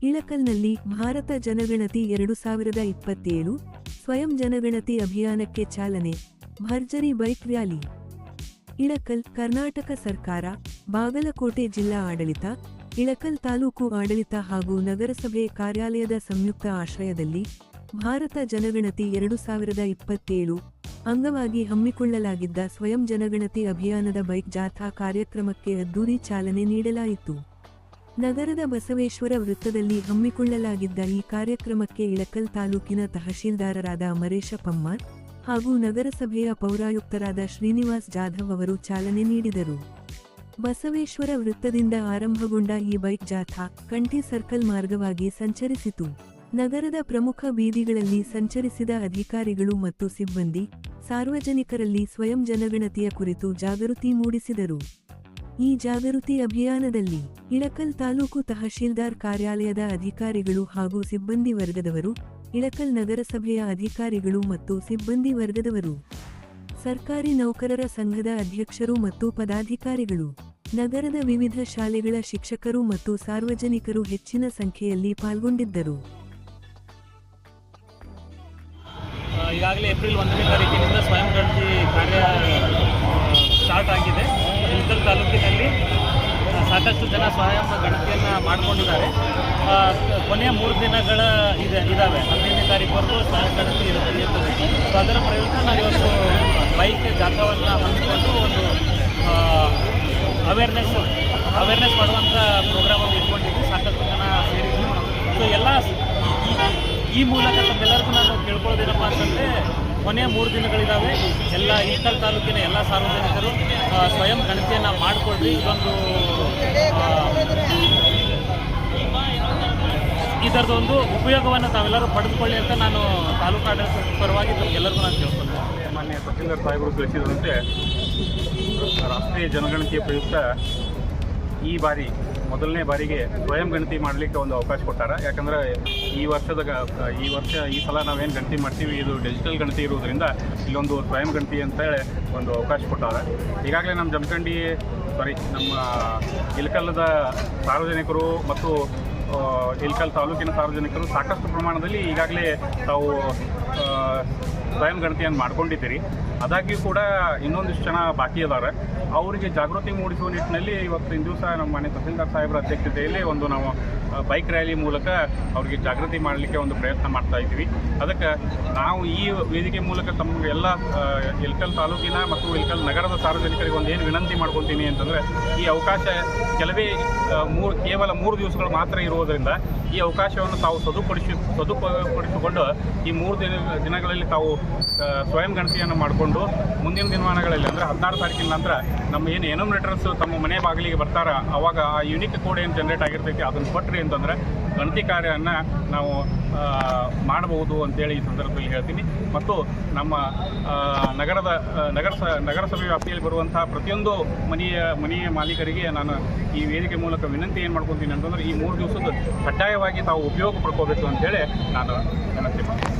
ಇಳಕಲ್ನಲ್ಲಿ ಭಾರತ ಜನಗಣತಿ 2027 ಸ್ವಯಂ ಜನಗಣತಿ ಅಭಿಯಾನಕ್ಕೆ ಚಾಲನೆ, ಭರ್ಜರಿ ಬೈಕ್ ರ್ಯಾಲಿ. ಇಳಕಲ್, ಕರ್ನಾಟಕ ಸರ್ಕಾರ, ಬಾಗಲಕೋಟೆ ಜಿಲ್ಲಾ ಆಡಳಿತ, ಇಳಕಲ್ ತಾಲೂಕು ಆಡಳಿತ ಹಾಗೂ ನಗರಸಭೆ ಕಾರ್ಯಾಲಯದ ಸಂಯುಕ್ತ ಆಶ್ರಯದಲ್ಲಿ ಭಾರತ ಜನಗಣತಿ 2027 ಅಂಗವಾಗಿ ಹಮ್ಮಿಕೊಳ್ಳಲಾಗಿದ್ದ ಸ್ವಯಂ ಜನಗಣತಿ ಅಭಿಯಾನದ ಬೈಕ್ ಜಾಥಾ ಕಾರ್ಯಕ್ರಮಕ್ಕೆ ಅದ್ದೂರಿ ಚಾಲನೆ ನೀಡಲಾಯಿತು. ನಗರದ ಬಸವೇಶ್ವರ ವೃತ್ತದಲ್ಲಿ ಹಮ್ಮಿಕೊಳ್ಳಲಾಗಿದ್ದ ಈ ಕಾರ್ಯಕ್ರಮಕ್ಕೆ ಇಳಕಲ್ ತಾಲೂಕಿನ ತಹಶೀಲ್ದಾರರಾದ ಅಮರೇಶ ಪಮ್ಮಾರ್ ಹಾಗೂ ನಗರಸಭೆಯ ಪೌರಾಯುಕ್ತರಾದ ಶ್ರೀನಿವಾಸ್ ಜಾಧವ್ ಅವರು ಚಾಲನೆ ನೀಡಿದರು. ಬಸವೇಶ್ವರ ವೃತ್ತದಿಂದ ಆರಂಭಗೊಂಡ ಈ ಬೈಕ್ ಜಾಥಾ ಕಂಠಿ ಸರ್ಕಲ್ ಮಾರ್ಗವಾಗಿ ಸಂಚರಿಸಿತು. ನಗರದ ಪ್ರಮುಖ ಬೀದಿಗಳಲ್ಲಿ ಸಂಚರಿಸಿದ ಅಧಿಕಾರಿಗಳು ಮತ್ತು ಸಿಬ್ಬಂದಿ ಸಾರ್ವಜನಿಕರಲ್ಲಿ ಸ್ವಯಂ ಜನಗಣತಿಯ ಕುರಿತು ಜಾಗೃತಿ ಮೂಡಿಸಿದರು. ಈ ಜಾಗೃತಿ ಅಭಿಯಾನದಲ್ಲಿ ಇಳಕಲ್ ತಾಲೂಕು ತಹಶೀಲ್ದಾರ್ ಕಾರ್ಯಾಲಯದ ಅಧಿಕಾರಿಗಳು ಹಾಗೂ ಸಿಬ್ಬಂದಿ ವರ್ಗದವರು, ಇಳಕಲ್ ನಗರಸಭೆಯ ಅಧಿಕಾರಿಗಳು ಮತ್ತು ಸಿಬ್ಬಂದಿ ವರ್ಗದವರು, ಸರ್ಕಾರಿ ನೌಕರರ ಸಂಘದ ಅಧ್ಯಕ್ಷರು ಮತ್ತು ಪದಾಧಿಕಾರಿಗಳು, ನಗರದ ವಿವಿಧ ಶಾಲೆಗಳ ಶಿಕ್ಷಕರು ಮತ್ತು ಸಾರ್ವಜನಿಕರು ಹೆಚ್ಚಿನ ಸಂಖ್ಯೆಯಲ್ಲಿ ಪಾಲ್ಗೊಂಡಿದ್ದರು. ಈಗಾಗಲೇ ಏಪ್ರಿಲ್ 1ನೇ ತಾರೀಕಿನಿಂದ ಸ್ವಯಂ ಗಣತಿ ಕಾರ್ಯ ಸ್ಟಾರ್ಟ್ ಆಗಿದೆ. ಇಳಕಲ್ ತಾಲೂಕಿನಲ್ಲಿ ಸಾಕಷ್ಟು ಜನ ಸ್ವಯಂ ಗಣತಿಯನ್ನು ಮಾಡಿಕೊಂಡಿದ್ದಾರೆ. ಕೊನೆಯ 3 ದಿನಗಳ ಇದ್ದಾವೆ. 15ನೇ ತಾರೀಕುವರೆಗೂ ಸ್ವಯಂ ಗಣತಿ ಇರುತ್ತದೆ. ಸೊ ಅದರ ಪ್ರಯುಕ್ತ ನಾವು ಇವತ್ತು ಬೈಕ್ ಜಾಥಾವನ್ನು ಹಮ್ಮಿಕೊಂಡು ಒಂದು ಅವೇರ್ನೆಸ್ ಮಾಡುವಂಥ ಪ್ರೋಗ್ರಾಮನ್ನು ಇಟ್ಕೊಂಡಿದ್ವಿ. ಸಾಕಷ್ಟು ಜನ ಸೇರಿದ್ವಿ. ಸೊ ಈ ಮೂಲಕ ತಮ್ಮೆಲ್ಲರಿಗೂ ನಾನು ಕೇಳ್ಕೊಳ್ಳೋದೇನಪ್ಪ ಅಂತಂದರೆ, ಕೊನೆಯ 3 ದಿನಗಳಿದ್ದಾವೆ. ಎಲ್ಲ ಇಳಕಲ್ ತಾಲೂಕಿನ ಎಲ್ಲ ಸಾರ್ವಜನಿಕರು ಸ್ವಯಂ ಗಣತಿಯನ್ನು ಮಾಡಿಕೊಳ್ಳಿ. ಇದರದೊಂದು ಉಪಯೋಗವನ್ನು ತಾವೆಲ್ಲರೂ ಪಡೆದುಕೊಳ್ಳಿ ಅಂತ ನಾನು ತಾಲೂಕು ಆಡಳಿತ ಪರವಾಗಿ ಎಲ್ಲರಿಗೂ ನಾನು ಕೇಳ್ಕೊಳ್ತೇನೆ. ಮಾನ್ಯ ತಹಶೀಲ್ದಾರ್ ಸಾಹೇಬರು ತಿಳಿಸಿದಂತೆ ರಾಷ್ಟ್ರೀಯ ಜನಗಣತಿಯ ಪ್ರಯುಕ್ತ ಈ ಬಾರಿ ಮೊದಲನೇ ಬಾರಿಗೆ ಸ್ವಯಂ ಗಣತಿ ಮಾಡಲಿಕ್ಕೆ ಒಂದು ಅವಕಾಶ ಕೊಟ್ಟಾರ. ಯಾಕಂದರೆ ಈ ಸಲ ನಾವೇನು ಗಣತಿ ಮಾಡ್ತೀವಿ ಇದು ಡಿಜಿಟಲ್ ಗಣತಿ ಇರೋದ್ರಿಂದ ಇಲ್ಲೊಂದು ಸ್ವಯಂ ಗಣತಿ ಅಂತೇಳಿ ಒಂದು ಅವಕಾಶ ಕೊಟ್ಟಾರ. ಈಗಾಗಲೇ ನಮ್ಮ ನಮ್ಮ ಇಳಕಲ್ಲದ ಸಾರ್ವಜನಿಕರು ಮತ್ತು ಇಳಕಲ್ ತಾಲೂಕಿನ ಸಾರ್ವಜನಿಕರು ಸಾಕಷ್ಟು ಪ್ರಮಾಣದಲ್ಲಿ ಈಗಾಗಲೇ ತಾವು ಸ್ವಯಂ ಗಣತಿಯನ್ನು ಮಾಡ್ಕೊಂಡಿದ್ದೀರಿ. ಆದಾಗ್ಯೂ ಕೂಡ ಇನ್ನೊಂದಿಷ್ಟು ಜನ ಬಾಕಿ ಇದ್ದಾರೆ. ಅವರಿಗೆ ಜಾಗೃತಿ ಮೂಡಿಸುವ ನಿಟ್ಟಿನಲ್ಲಿ ಇವತ್ತಿನ ದಿವಸ ನಮ್ಮ ಮಾನ್ಯ ತಹಸೀಲ್ದಾರ್ ಸಾಹೇಬರ ಅಧ್ಯಕ್ಷತೆಯಲ್ಲಿ ನಾವು ಬೈಕ್ ರ್ಯಾಲಿ ಮೂಲಕ ಅವರಿಗೆ ಜಾಗೃತಿ ಮಾಡಲಿಕ್ಕೆ ಒಂದು ಪ್ರಯತ್ನ ಮಾಡ್ತಾ ಇದ್ವಿ. ಅದಕ್ಕೆ ನಾವು ಈ ವೇದಿಕೆ ಮೂಲಕ ತಮಗೆಲ್ಲ ಇಳಕಲ್ ತಾಲೂಕಿನ ಮತ್ತು ಇಳಕಲ್ ನಗರದ ಸಾರ್ವಜನಿಕರಿಗೆ ಒಂದು ಏನು ವಿನಂತಿ ಮಾಡ್ಕೊತೀನಿ ಅಂತಂದರೆ, ಈ ಅವಕಾಶ ಕೇವಲ 3 ದಿವಸಗಳು ಮಾತ್ರ ಇರುವುದರಿಂದ ಈ ಅವಕಾಶವನ್ನು ತಾವು ಸದುಪಯೋಗಪಡಿಸಿಕೊಂಡು ಈ 3 ದಿನಗಳಲ್ಲಿ ತಾವು ಸ್ವಯಂ ಗಣತಿಯನ್ನು ಮಾಡಿಕೊಂಡು ಮುಂದಿನ ದಿನಮಾನಗಳಲ್ಲಿ ಅಂದರೆ 16 ತಾರೀಕಿನ ನಂತರ ನಮ್ಮ ಏನು ಎನೋಮಿನೇಟರ್ಸ್ ತಮ್ಮ ಮನೆ ಬಾಗಿಲಿಗೆ ಬರ್ತಾರ, ಅವಾಗ ಆ ಯುನಿಕ್ ಕೋಡ್ ಏನು ಜನರೇಟ್ ಆಗಿರ್ತೈತಿ ಅದನ್ನು ಕೊಟ್ಟರೆ ಅಂತಂದರೆ ಗಣತಿ ಕಾರ್ಯವನ್ನು ನಾವು ಮಾಡಬಹುದು ಅಂತೇಳಿ ಈ ಸಂದರ್ಭದಲ್ಲಿ ಹೇಳ್ತೀನಿ. ಮತ್ತು ನಮ್ಮ ನಗರಸಭೆ ವ್ಯಾಪ್ತಿಯಲ್ಲಿ ಬರುವಂಥ ಪ್ರತಿಯೊಂದು ಮನೆಯ ಮಾಲೀಕರಿಗೆ ನಾನು ಈ ವೇದಿಕೆ ಮೂಲಕ ವಿನಂತಿ ಏನು ಮಾಡ್ಕೊತೀನಿ ಅಂತಂದರೆ, ಈ 3 ದಿವಸದ ಕಡ್ಡಾಯವಾಗಿ ತಾವು ಉಪಯೋಗ ಪಡ್ಕೋಬೇಕು ಅಂತೇಳಿ ನಾನು ವಿನಂತಿ ಮಾಡ್ತೀನಿ.